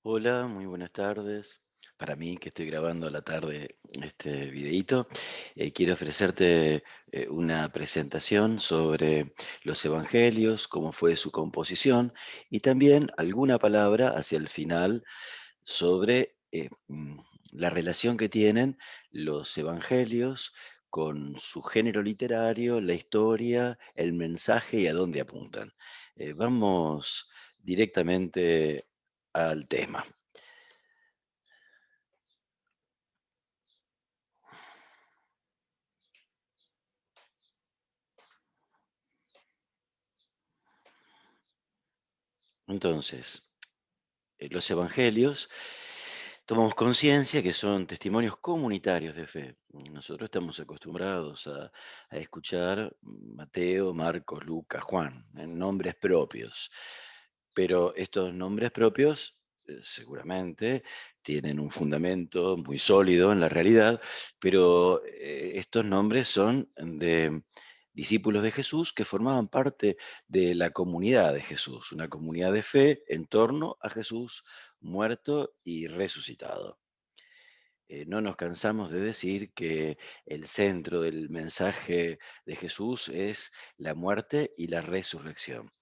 Hola, muy buenas tardes. Para mí, que estoy grabando a la tarde este videíto, quiero ofrecerte una presentación sobre los evangelios, cómo fue su composición y también alguna palabra hacia el final sobre la relación que tienen los evangelios con su género literario, la historia, el mensaje y a dónde apuntan. Vamos directamente al tema. Entonces, los evangelios tomamos conciencia que son testimonios comunitarios de fe. Nosotros estamos acostumbrados a escuchar Mateo, Marcos, Lucas, Juan, en nombres propios. Pero estos nombres propios seguramente tienen un fundamento muy sólido en la realidad, pero estos nombres son de discípulos de Jesús que formaban parte de la comunidad de Jesús, una comunidad de fe en torno a Jesús muerto y resucitado. No nos cansamos de decir que el centro del mensaje de Jesús es la muerte y la resurrección.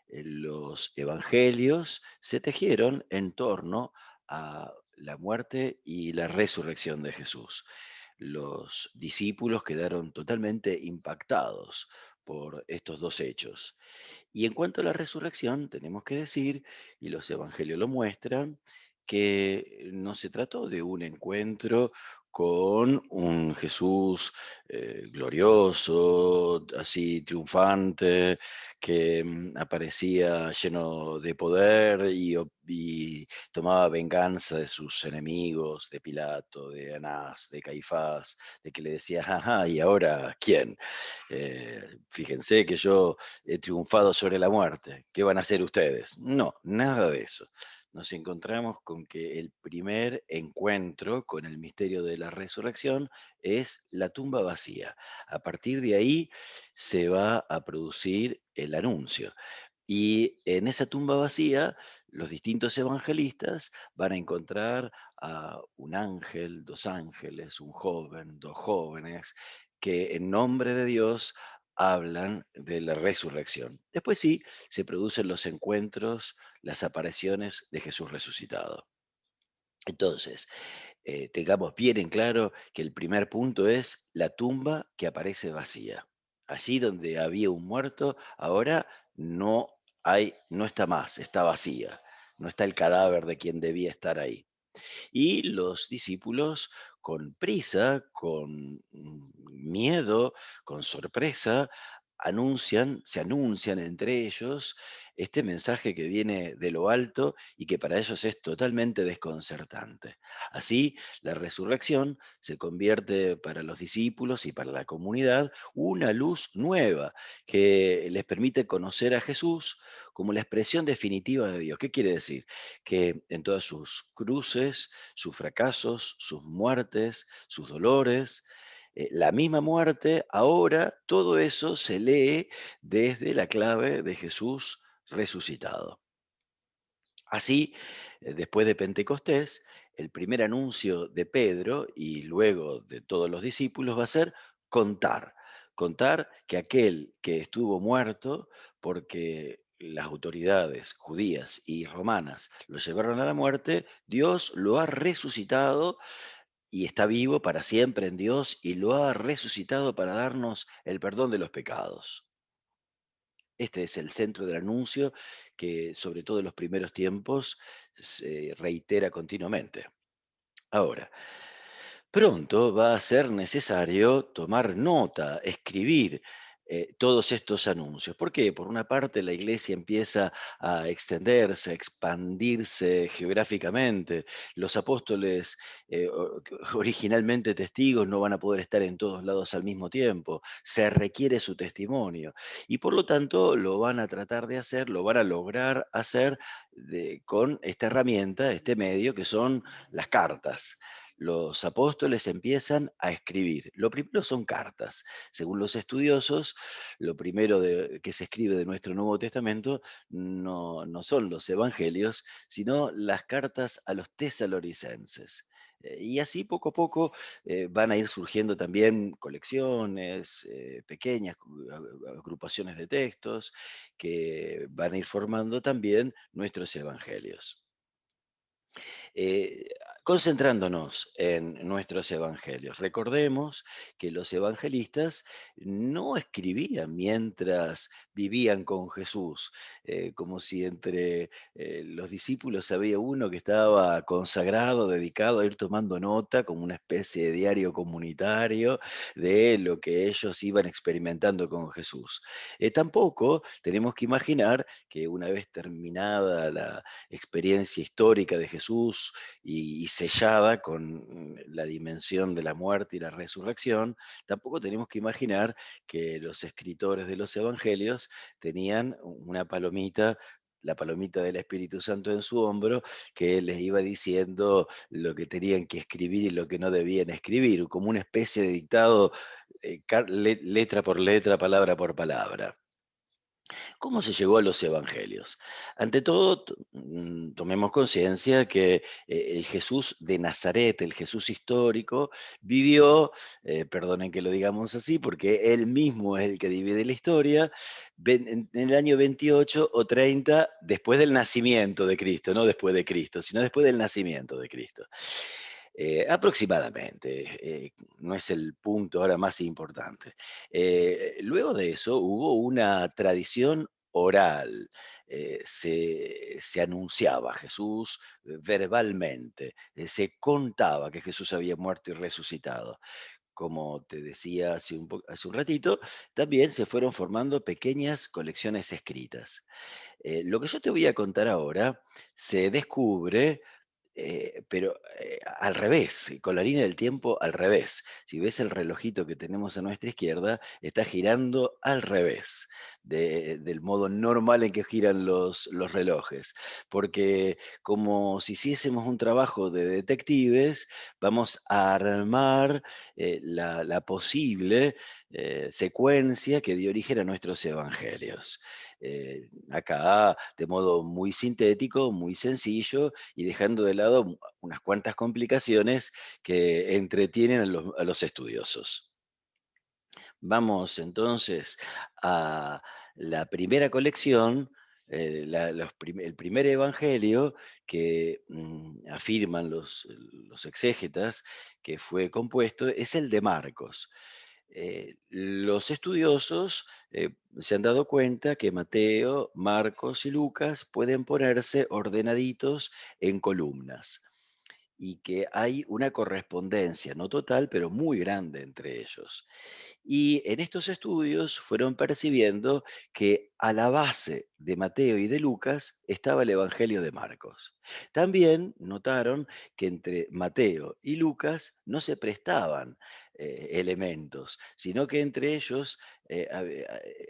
Los evangelios se tejieron en torno a la muerte y la resurrección de Jesús. Los discípulos quedaron totalmente impactados por estos dos hechos. Y en cuanto a la resurrección, tenemos que decir, y los evangelios lo muestran, que no se trató de un encuentro con un Jesús glorioso, así triunfante, que aparecía lleno de poder y tomaba venganza de sus enemigos, de Pilato, de Anás, de Caifás, de que le decía, ajá, ¿y ahora quién? Fíjense que yo he triunfado sobre la muerte. ¿Qué van a hacer ustedes? No, nada de eso. Nos encontramos con que el primer encuentro con el misterio de la resurrección es la tumba vacía. A partir de ahí se va a producir el anuncio. Y en esa tumba vacía, los distintos evangelistas van a encontrar a un ángel, dos ángeles, un joven, dos jóvenes, que en nombre de Dios hablan de la resurrección. Después sí, se producen los encuentros, las apariciones de Jesús resucitado. Entonces, tengamos bien en claro que el primer punto es la tumba que aparece vacía. Allí donde había un muerto, ahora no está más, está vacía. No está el cadáver de quien debía estar ahí. Y los discípulos, con prisa, con miedo, con sorpresa, se anuncian entre ellos este mensaje que viene de lo alto y que para ellos es totalmente desconcertante. Así, la resurrección se convierte para los discípulos y para la comunidad una luz nueva que les permite conocer a Jesús como la expresión definitiva de Dios. ¿Qué quiere decir? Que en todas sus cruces, sus fracasos, sus muertes, sus dolores, la misma muerte, ahora todo eso se lee desde la clave de Jesús resucitado. Así, después de Pentecostés, el primer anuncio de Pedro y luego de todos los discípulos va a ser contar, contar que aquel que estuvo muerto porque las autoridades judías y romanas lo llevaron a la muerte, Dios lo ha resucitado y está vivo para siempre en Dios y lo ha resucitado para darnos el perdón de los pecados. Este es el centro del anuncio que, sobre todo en los primeros tiempos, se reitera continuamente. Ahora, pronto va a ser necesario tomar nota, escribir todos estos anuncios. ¿Por qué? Por una parte, la iglesia empieza a extenderse, a expandirse geográficamente. Los apóstoles, originalmente testigos, no van a poder estar en todos lados al mismo tiempo. Se requiere su testimonio. Y por lo tanto, lo van a tratar de hacer, lo van a lograr hacer con esta herramienta, este medio, que son las cartas. los apóstoles empiezan a escribir. Lo primero son cartas. Según los estudiosos, lo primero que se escribe de nuestro Nuevo Testamento no son los evangelios, sino las cartas a los tesalonicenses. Y así poco a poco van a ir surgiendo también colecciones, pequeñas agrupaciones de textos que van a ir formando también nuestros evangelios. Eh, Concentrándonos en nuestros evangelios, recordemos que los evangelistas no escribían mientras vivían con Jesús, como si entre los discípulos había uno que estaba consagrado, dedicado a ir tomando nota como una especie de diario comunitario de lo que ellos iban experimentando con Jesús. Tampoco tenemos que imaginar que una vez terminada la experiencia histórica de Jesús y sellada con la dimensión de la muerte y la resurrección, tampoco tenemos que imaginar que los escritores de los evangelios tenían una palomita, la palomita del Espíritu Santo en su hombro, que les iba diciendo lo que tenían que escribir y lo que no debían escribir, como una especie de dictado, letra por letra, palabra por palabra. ¿Cómo se llegó a los evangelios? Ante todo, tomemos conciencia que el Jesús de Nazaret, el Jesús histórico, vivió, perdonen que lo digamos así, porque él mismo es el que divide la historia, en el año 28 o 30 después del nacimiento de Cristo, no después de Cristo, sino después del nacimiento de Cristo. Aproximadamente, no es el punto ahora más importante. Luego de eso hubo una tradición oral. Se anunciaba a Jesús verbalmente, se contaba que Jesús había muerto y resucitado. Como te decía hace un ratito, también se fueron formando pequeñas colecciones escritas. Lo que yo te voy a contar ahora se descubre pero al revés, con la línea del tiempo al revés. Si ves el relojito que tenemos a nuestra izquierda, está girando al revés del modo normal en que giran los relojes. Porque como si hiciésemos un trabajo de detectives, vamos a armar la posible secuencia que dio origen a nuestros evangelios. Acá, de modo muy sintético, muy sencillo, y dejando de lado unas cuantas complicaciones que entretienen a los estudiosos. Vamos entonces a la primera colección, el primer evangelio que afirman los exégetas que fue compuesto es el de Marcos. Los estudiosos se han dado cuenta que Mateo, Marcos y Lucas pueden ponerse ordenaditos en columnas y que hay una correspondencia, no total, pero muy grande entre ellos. Y en estos estudios fueron percibiendo que a la base de Mateo y de Lucas estaba el Evangelio de Marcos. También notaron que entre Mateo y Lucas no se prestaban elementos, sino que entre ellos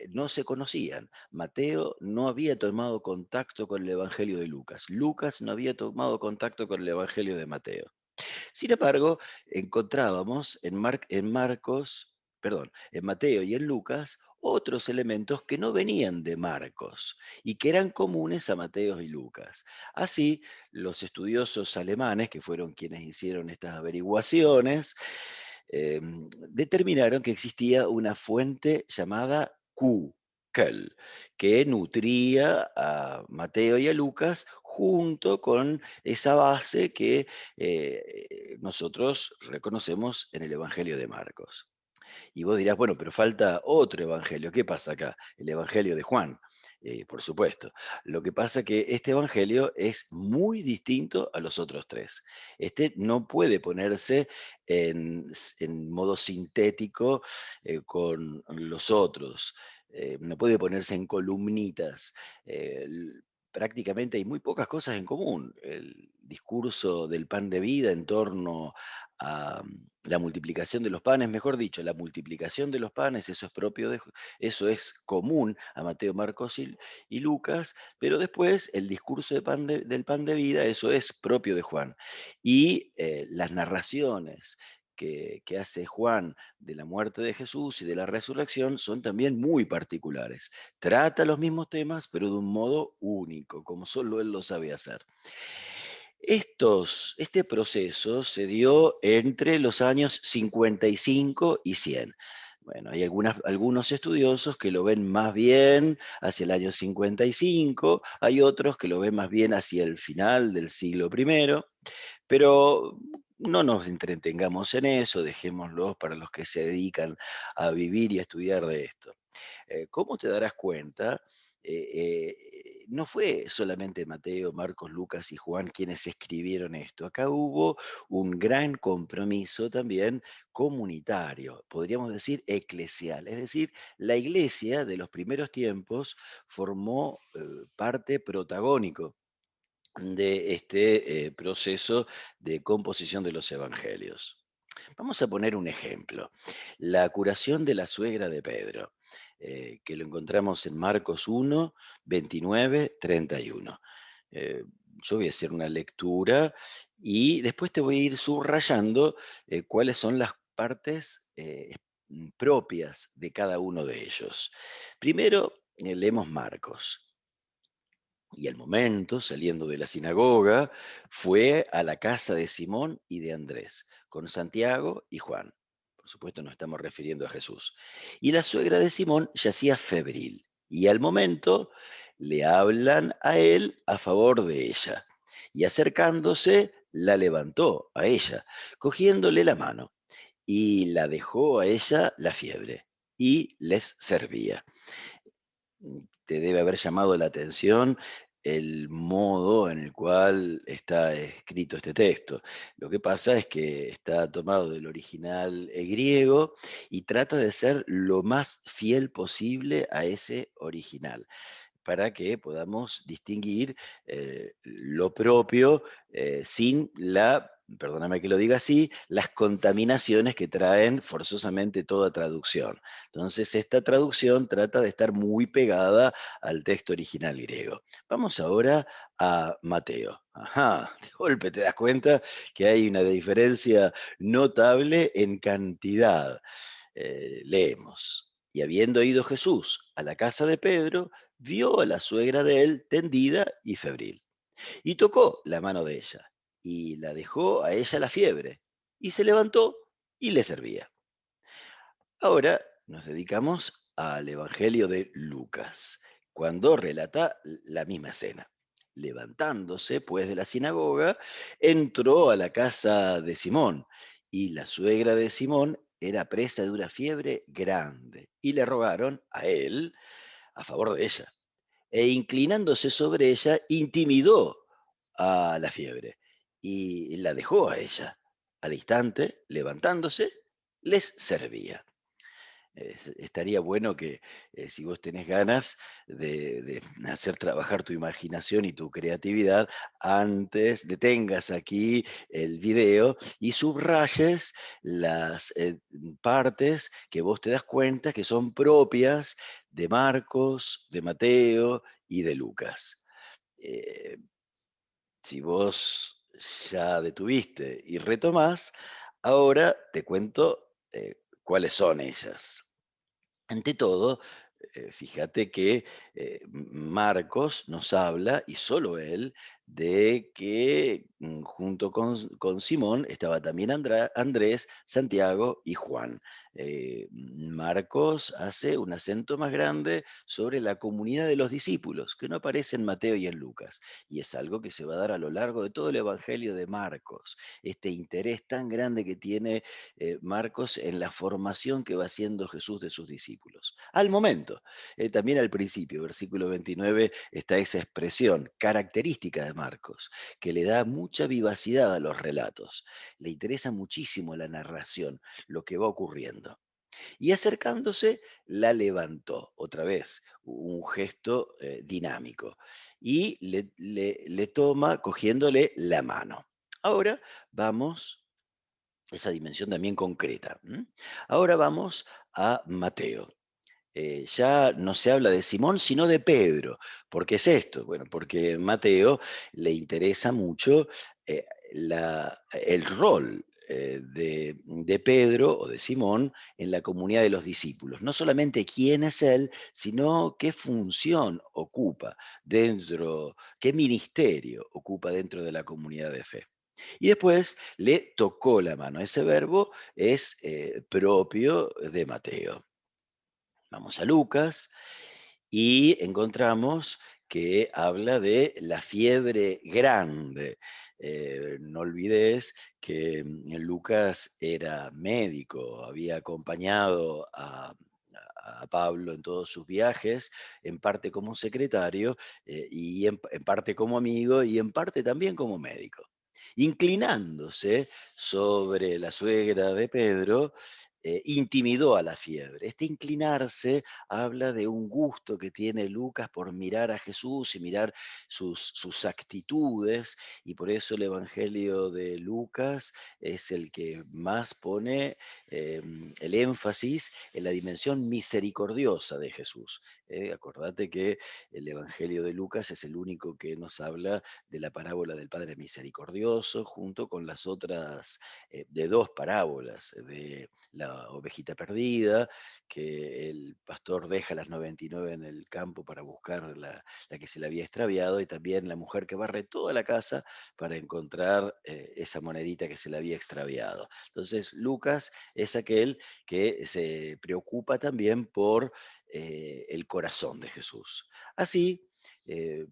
no se conocían. Mateo no había tomado contacto con el Evangelio de Lucas. Lucas no había tomado contacto con el Evangelio de Mateo. Sin embargo, encontrábamos en Marcos, perdón, en Mateo y en Lucas otros elementos que no venían de Marcos y que eran comunes a Mateo y Lucas. Así, los estudiosos alemanes, que fueron quienes hicieron estas averiguaciones, determinaron que existía una fuente llamada Q, Kel, que nutría a Mateo y a Lucas junto con esa base que nosotros reconocemos en el Evangelio de Marcos. Y vos dirás, bueno, pero falta otro evangelio. ¿Qué pasa acá? El evangelio de Juan. Por supuesto. Lo que pasa que este evangelio es muy distinto a los otros tres. Este no puede ponerse en modo sintético con los otros. No puede ponerse en columnitas. Prácticamente hay muy pocas cosas en común. El discurso del pan de vida en torno la multiplicación de los panes, mejor dicho, la multiplicación de los panes, eso es propio eso es común a Mateo, Marcos y Lucas, pero después el discurso del pan de vida, eso es propio de Juan. Y las narraciones que hace Juan de la muerte de Jesús y de la resurrección son también muy particulares. Trata los mismos temas, pero de un modo único, como solo él lo sabe hacer. Este proceso se dio entre los años 55 y 100. Bueno, hay algunos estudiosos que lo ven más bien hacia el año 55, hay otros que lo ven más bien hacia el final del siglo primero, pero no nos entretengamos en eso, dejémoslo para los que se dedican a vivir y a estudiar de esto. ¿Cómo te darás cuenta? No fue solamente Mateo, Marcos, Lucas y Juan quienes escribieron esto. Acá hubo un gran compromiso también comunitario, podríamos decir eclesial. Es decir, la iglesia de los primeros tiempos formó parte protagónico de este proceso de composición de los evangelios. Vamos a poner un ejemplo. La curación de la suegra de Pedro, que lo encontramos en Marcos 1, 29, 31. Eh, yo voy a hacer una lectura y después te voy a ir subrayando cuáles son las partes propias de cada uno de ellos. Primero, leemos Marcos. Y al momento, saliendo de la sinagoga, fue a la casa de Simón y de Andrés, con Santiago y Juan. Por supuesto, nos estamos refiriendo a Jesús. Y la suegra de Simón yacía febril. Y al momento le hablan a él a favor de ella. Y acercándose, la levantó a ella, cogiéndole la mano, y la dejó a ella la fiebre, y les servía. Te debe haber llamado la atención el modo en el cual está escrito este texto. Lo que pasa es que está tomado del original griego y trata de ser lo más fiel posible a ese original para que podamos distinguir lo propio sin perdóname que lo diga así, las contaminaciones que traen forzosamente toda traducción. Entonces, esta traducción trata de estar muy pegada al texto original griego. Vamos ahora a Mateo. Ajá, de golpe te das cuenta que hay una diferencia notable en cantidad. Leemos. Y habiendo ido Jesús a la casa de Pedro, vio a la suegra de él tendida y febril, y tocó la mano de ella, y la dejó a ella la fiebre, y se levantó y le servía. Ahora nos dedicamos al Evangelio de Lucas, cuando relata la misma escena. Levantándose, pues, de la sinagoga, entró a la casa de Simón, y la suegra de Simón era presa de una fiebre grande, y le rogaron a él a favor de ella. E inclinándose sobre ella, intimidó a la fiebre y la dejó a ella. Al instante, levantándose, les servía. Estaría bueno que si vos tenés ganas de hacer trabajar tu imaginación y tu creatividad, antes detengas aquí el video y subrayes las partes que vos te das cuenta que son propias de Marcos, de Mateo y de Lucas. Eh, si vos ya detuviste y retomás, ahora te cuento cuáles son ellas. Ante todo, fíjate que Marcos nos habla, y solo él, de que junto con Simón estaba también Andrés, Santiago y Juan. Marcos hace un acento más grande sobre la comunidad de los discípulos, que no aparece en Mateo y en Lucas, y es algo que se va a dar a lo largo de todo el Evangelio de Marcos, este interés tan grande que tiene Marcos en la formación que va haciendo Jesús de sus discípulos. Al momento, también al principio, versículo 29, está esa expresión característica de Marcos, que le da mucha vivacidad a los relatos. Le interesa muchísimo la narración, lo que va ocurriendo. Y acercándose, la levantó, otra vez, un gesto dinámico, y le toma cogiéndole la mano. Ahora vamos esa dimensión también concreta. Ahora vamos a Mateo. Ya no se habla de Simón, sino de Pedro. ¿Por qué es esto? Bueno, porque a Mateo le interesa mucho eh, el rol de Pedro o de Simón en la comunidad de los discípulos. No solamente quién es él, sino qué función ocupa dentro, qué ministerio ocupa dentro de la comunidad de fe. Y después le tocó la mano. Ese verbo es propio de Mateo. Vamos a Lucas y encontramos que habla de la fiebre grande. No olvides que Lucas era médico, había acompañado a Pablo en todos sus viajes, en parte como secretario y en parte como amigo y en parte también como médico. Inclinándose sobre la suegra de Pedro, intimidó a la fiebre. Este inclinarse habla de un gusto que tiene Lucas por mirar a Jesús y mirar sus actitudes, y por eso el Evangelio de Lucas es el que más pone el énfasis en la dimensión misericordiosa de Jesús. Acordate que el Evangelio de Lucas es el único que nos habla de la parábola del Padre Misericordioso, junto con las otras de dos parábolas, de la ovejita perdida, que el pastor deja las 99 en el campo para buscar la que se le había extraviado, y también la mujer que barre toda la casa para encontrar esa monedita que se le había extraviado. Entonces, Lucas es aquel que se preocupa también por el corazón de Jesús. Así,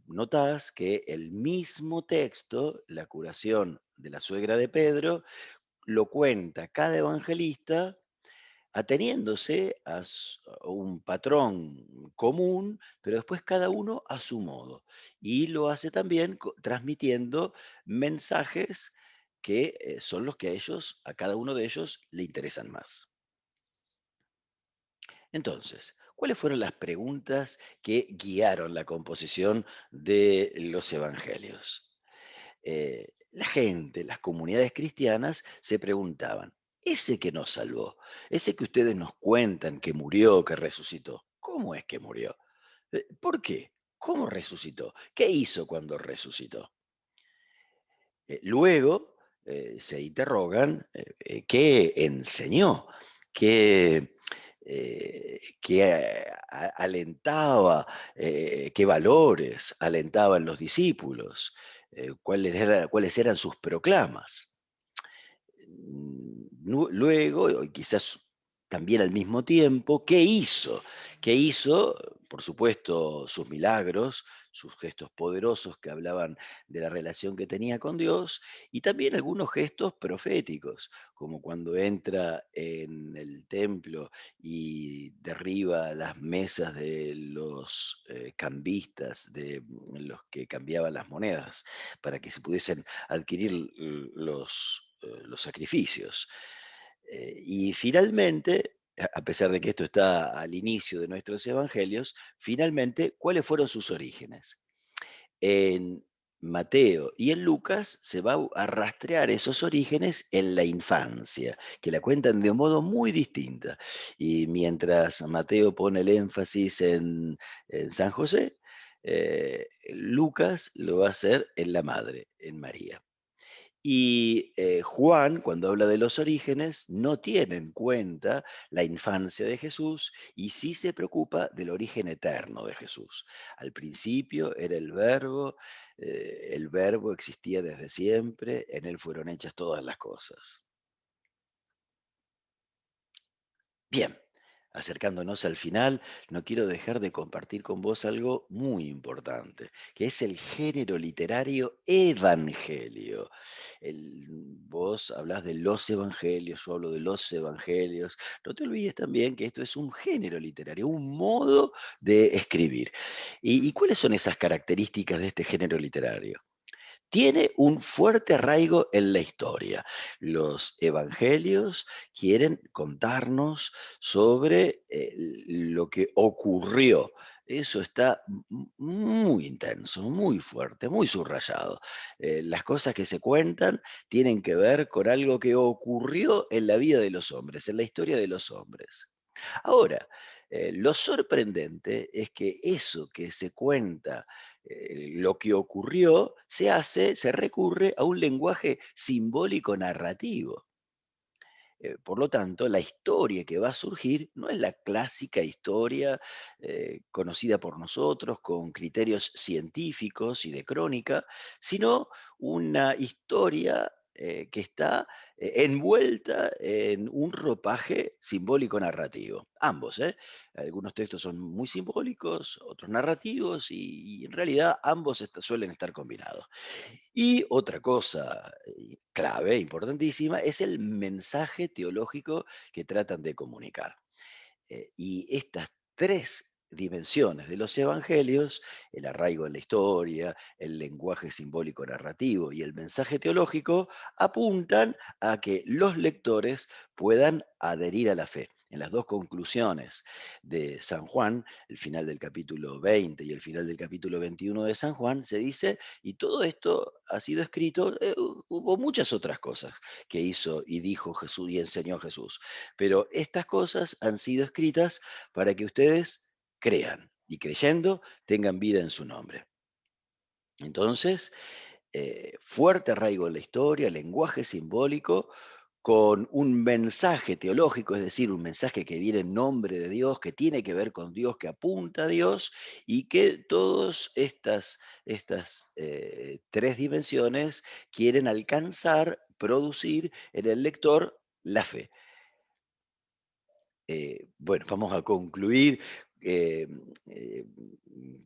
notás que el mismo texto, la curación de la suegra de Pedro, lo cuenta cada evangelista ateniéndose a un patrón común, pero después cada uno a su modo. Y lo hace también transmitiendo mensajes que son los que a cada uno de ellos le interesan más. Entonces, ¿cuáles fueron las preguntas que guiaron la composición de los evangelios? La gente, las comunidades cristianas se preguntaban, ese que nos salvó, ese que ustedes nos cuentan que murió, que resucitó, ¿cómo es que murió? ¿Por qué? ¿Cómo resucitó? ¿Qué hizo cuando resucitó? Luego se interrogan qué enseñó, qué alentaba, qué valores alentaban los discípulos, cuáles eran sus proclamas. Luego, y quizás también al mismo tiempo, ¿qué hizo? ¿Qué hizo? Por supuesto, sus milagros, sus gestos poderosos que hablaban de la relación que tenía con Dios, y también algunos gestos proféticos, como cuando entra en el templo y derriba las mesas de los cambistas, de los que cambiaban las monedas, para que se pudiesen adquirir los sacrificios. Y finalmente, a pesar de que esto está al inicio de nuestros evangelios, finalmente, ¿cuáles fueron sus orígenes? En Mateo y en Lucas se va a rastrear esos orígenes en la infancia, que la cuentan de un modo muy distinta. Y mientras Mateo pone el énfasis en San José, Lucas lo va a hacer en la madre, en María. Y Juan, cuando habla de los orígenes, no tiene en cuenta la infancia de Jesús y sí se preocupa del origen eterno de Jesús. Al principio era el verbo existía desde siempre, en él fueron hechas todas las cosas. Bien, acercándonos al final, no quiero dejar de compartir con vos algo muy importante, que es el género literario evangelio. Vos hablas de los evangelios, yo hablo de los evangelios. No te olvides también que esto es un género literario, un modo de escribir. ¿Y cuáles son esas características de este género literario? Tiene un fuerte arraigo en la historia. Los evangelios quieren contarnos sobre lo que ocurrió. Eso está muy intenso, muy fuerte, muy subrayado. Las cosas que se cuentan tienen que ver con algo que ocurrió en la vida de los hombres, en la historia de los hombres. Ahora, lo sorprendente es que eso que se cuenta, lo que ocurrió, se recurre a un lenguaje simbólico narrativo. Por lo tanto, la historia que va a surgir no es la clásica historia conocida por nosotros con criterios científicos y de crónica, sino una historia que está envuelta en un ropaje simbólico narrativo. Ambos, ¿eh? Algunos textos son muy simbólicos, otros narrativos, y en realidad ambos suelen estar combinados. Y otra cosa clave, importantísima, es el mensaje teológico que tratan de comunicar. Y estas tres dimensiones de los evangelios, el arraigo en la historia, el lenguaje simbólico narrativo y el mensaje teológico, apuntan a que los lectores puedan adherir a la fe. En las dos conclusiones de San Juan, el final del capítulo 20 y el final del capítulo 21 de San Juan, se dice, y todo esto ha sido escrito, hubo muchas otras cosas que hizo y dijo Jesús y enseñó Jesús, pero estas cosas han sido escritas para que ustedes crean y creyendo tengan vida en su nombre. Entonces, fuerte arraigo en la historia, lenguaje simbólico, con un mensaje teológico, es decir, un mensaje que viene en nombre de Dios, que tiene que ver con Dios, que apunta a Dios, y que todas estas tres dimensiones quieren alcanzar, producir en el lector la fe. Bueno, vamos a concluir eh, eh,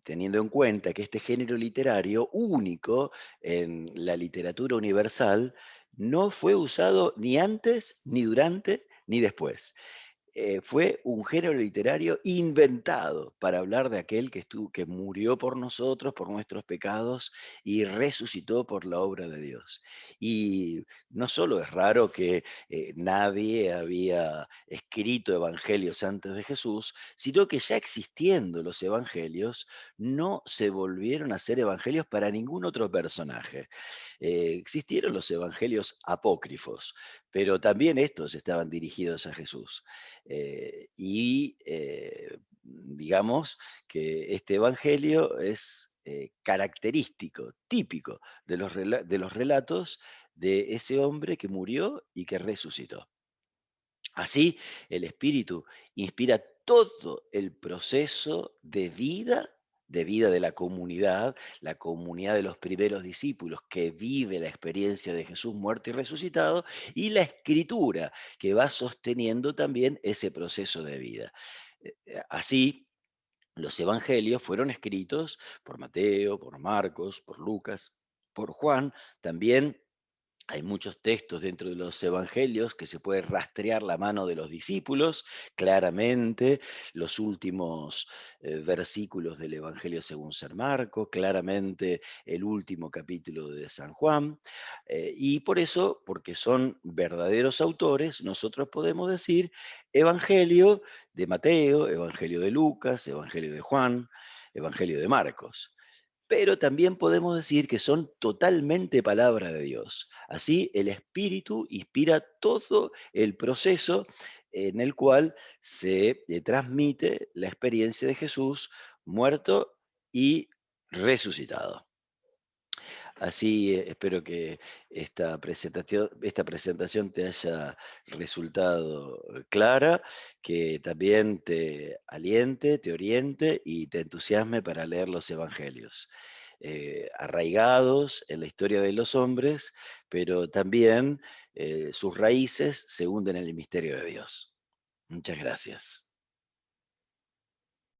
teniendo en cuenta que este género literario único en la literatura universal no fue usado ni antes, ni durante, ni después. Fue un género literario inventado para hablar de aquel que murió por nosotros, por nuestros pecados, y resucitó por la obra de Dios. Y no solo es raro que nadie había escrito evangelios antes de Jesús, sino que ya existiendo los evangelios, no se volvieron a ser evangelios para ningún otro personaje. Existieron los evangelios apócrifos, pero también estos estaban dirigidos a Jesús. Digamos que este evangelio es característico, típico de los relatos de ese hombre que murió y que resucitó. Así, el Espíritu inspira todo el proceso de vida de la comunidad de los primeros discípulos que vive la experiencia de Jesús muerto y resucitado, y la escritura que va sosteniendo también ese proceso de vida. Así, los evangelios fueron escritos por Mateo, por Marcos, por Lucas, por Juan, también hay muchos textos dentro de los evangelios que se puede rastrear la mano de los discípulos, claramente los últimos versículos del Evangelio según San Marcos, claramente el último capítulo de San Juan, y por eso, porque son verdaderos autores, nosotros podemos decir Evangelio de Mateo, Evangelio de Lucas, Evangelio de Juan, Evangelio de Marcos, pero también podemos decir que son totalmente palabra de Dios. Así, el Espíritu inspira todo el proceso en el cual se transmite la experiencia de Jesús muerto y resucitado. Así, espero que esta presentación te haya resultado clara, que también te aliente, te oriente y te entusiasme para leer los evangelios, arraigados en la historia de los hombres, pero también sus raíces se hunden en el misterio de Dios. Muchas gracias.